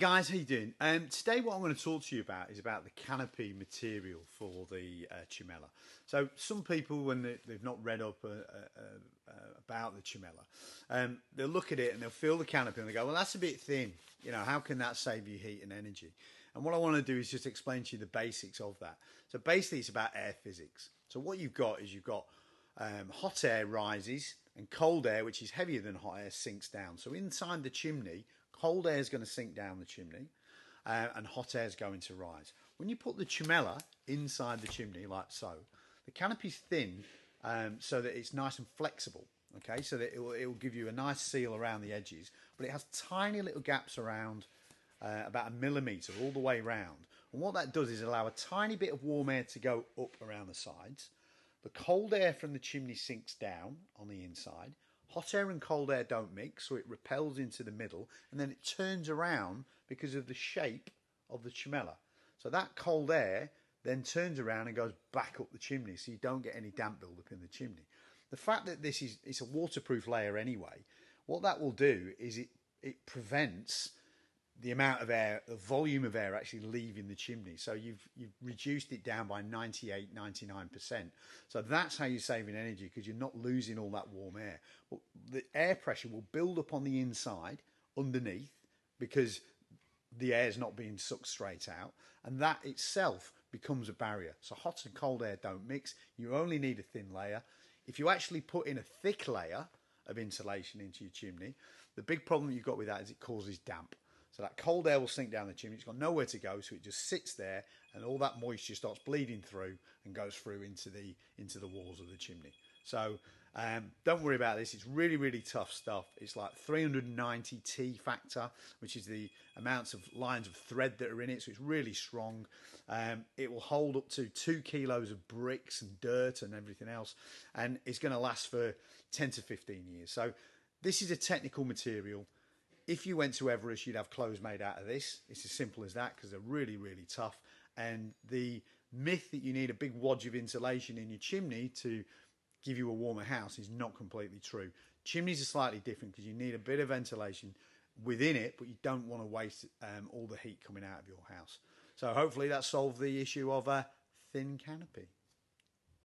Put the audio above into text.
Guys, how you doing? Today what I'm going to talk to you about is about the canopy material for the Chimella. So some people, when they've not read up about the Chimella, they'll look at it and they'll feel the canopy and they go, well, that's a bit thin. You know, how can that save you heat and energy? And what I want to do is just explain to you the basics of that. So basically it's about air physics. So what you've got is hot air rises and cold air, which is heavier than hot air, sinks down. So inside the chimney, cold air is going to sink down the chimney and hot air is going to rise. When you put the Chimella inside the chimney like so, the canopy's thin so that it's nice and flexible. Okay, so that it will give you a nice seal around the edges, but it has tiny little gaps around about 1 millimetre all the way round. And what that does is allow a tiny bit of warm air to go up around the sides. The cold air from the chimney sinks down on the inside. Hot air and cold air don't mix, so it repels into the middle, and then it turns around because of the shape of the Chimella. So that cold air then turns around and goes back up the chimney, so you don't get any damp buildup in the chimney. The fact that it's a waterproof layer anyway, what that will do is it prevents the amount of air, the volume of air actually leaving the chimney. So you've reduced it down by 98, 99%. So that's how you're saving energy, because you're not losing all that warm air. Well, the air pressure will build up on the inside underneath because the air's not being sucked straight out, and that itself becomes a barrier. So hot and cold air don't mix. You only need a thin layer. If you actually put in a thick layer of insulation into your chimney, the big problem you've got with that is it causes damp. So that cold air will sink down the chimney. It's got nowhere to go, so it just sits there, and all that moisture starts bleeding through and goes through into the walls of the chimney. So don't worry about this. It's really, really tough stuff. It's like 390 T factor, which is the amounts of lines of thread that are in it. So it's really strong. It will hold up to 2 kilos of bricks and dirt and everything else, and it's going to last for 10 to 15 years. So this is a technical material. If you went to Everest, you'd have clothes made out of this. It's as simple as that, because they're really, really tough. And the myth that you need a big wodge of insulation in your chimney to give you a warmer house is not completely true. Chimneys are slightly different because you need a bit of ventilation within it, but you don't want to waste all the heat coming out of your house. So hopefully that solved the issue of a thin canopy.